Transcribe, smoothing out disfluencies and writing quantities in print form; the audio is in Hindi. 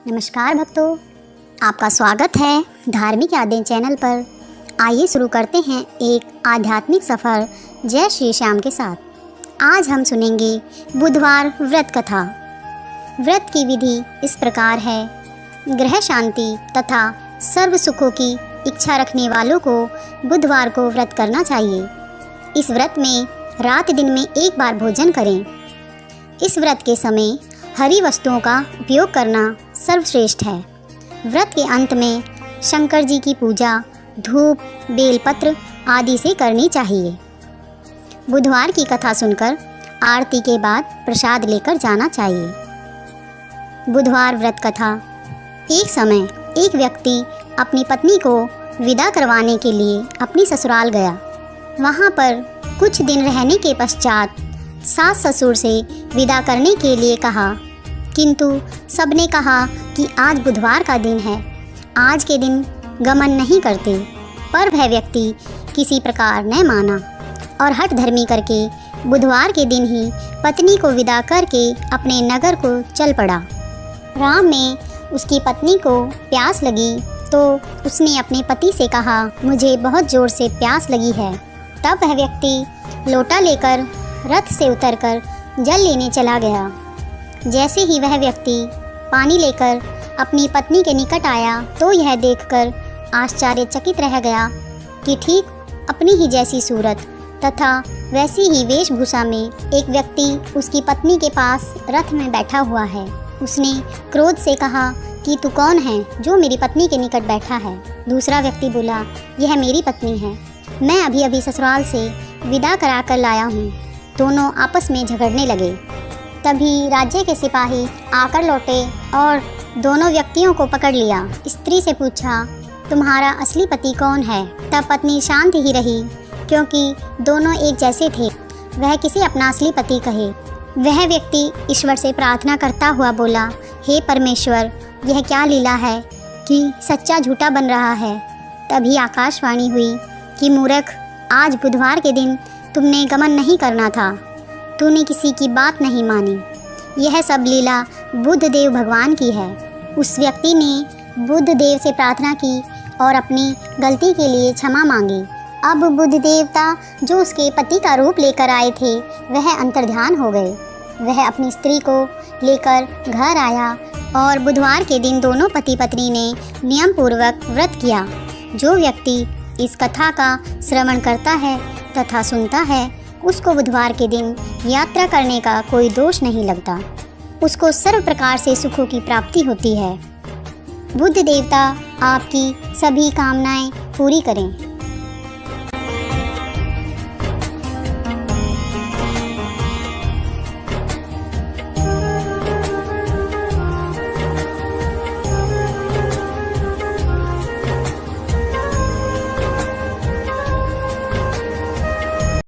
नमस्कार भक्तों, आपका स्वागत है धार्मिक यादें चैनल पर। आइए शुरू करते हैं एक आध्यात्मिक सफ़र जय श्री श्याम के साथ। आज हम सुनेंगे बुधवार व्रत कथा। व्रत की विधि इस प्रकार है। ग्रह शांति तथा सर्व सुखों की इच्छा रखने वालों को बुधवार को व्रत करना चाहिए। इस व्रत में रात दिन में एक बार भोजन करें। इस व्रत के समय हरी वस्तुओं का उपयोग करना सर्वश्रेष्ठ है। व्रत के अंत में शंकर जी की पूजा धूप, बेलपत्र आदि से करनी चाहिए। बुधवार की कथा सुनकर आरती के बाद प्रसाद लेकर जाना चाहिए। बुधवार व्रत कथा। एक समय एक व्यक्ति अपनी पत्नी को विदा करवाने के लिए अपनी ससुराल गया। वहाँ पर कुछ दिन रहने के पश्चात सास ससुर से विदा करने के लिए कहा, किंतु सबने कहा कि आज बुधवार का दिन है, आज के दिन गमन नहीं करते। पर वह व्यक्ति किसी प्रकार न माना और हठ धर्मी करके बुधवार के दिन ही पत्नी को विदा करके अपने नगर को चल पड़ा। राह में उसकी पत्नी को प्यास लगी तो उसने अपने पति से कहा, मुझे बहुत ज़ोर से प्यास लगी है। तब वह व्यक्ति लोटा लेकर रथ से उतरकर जल लेने चला गया। जैसे ही वह व्यक्ति पानी लेकर अपनी पत्नी के निकट आया तो यह देखकर आश्चर्यचकित रह गया कि ठीक अपनी ही जैसी सूरत तथा वैसी ही वेशभूषा में एक व्यक्ति उसकी पत्नी के पास रथ में बैठा हुआ है। उसने क्रोध से कहा कि तू कौन है जो मेरी पत्नी के निकट बैठा है। दूसरा व्यक्ति बोला, यह मेरी पत्नी है, मैं अभी अभी ससुराल से विदा करा कर लाया हूँ। दोनों आपस में झगड़ने लगे। तभी राज्य के सिपाही आकर लौटे और दोनों व्यक्तियों को पकड़ लिया। स्त्री से पूछा, तुम्हारा असली पति कौन है? तब पत्नी शांत ही रही क्योंकि दोनों एक जैसे थे। वह किसे अपना असली पति कहे। वह व्यक्ति ईश्वर से प्रार्थना करता हुआ बोला, हे परमेश्वर, यह क्या लीला है कि सच्चा झूठा बन रहा है। तभी आकाशवाणी हुई कि मूर्ख, आज बुधवार के दिन तुमने गमन नहीं करना था, तूने किसी की बात नहीं मानी। यह सब लीला बुद्ध देव भगवान की है। उस व्यक्ति ने बुद्ध देव से प्रार्थना की और अपनी गलती के लिए क्षमा मांगी। अब बुद्ध देवता जो उसके पति का रूप लेकर आए थे वह अंतर्ध्यान हो गए। वह अपनी स्त्री को लेकर घर आया और बुधवार के दिन दोनों पति पत्नी ने नियम पूर्वक व्रत किया। जो व्यक्ति इस कथा का श्रवण करता है तथा सुनता है उसको बुधवार के दिन यात्रा करने का कोई दोष नहीं लगता। उसको सर्व प्रकार से सुखों की प्राप्ति होती है। बुद्ध देवता आपकी सभी कामनाएं पूरी करें।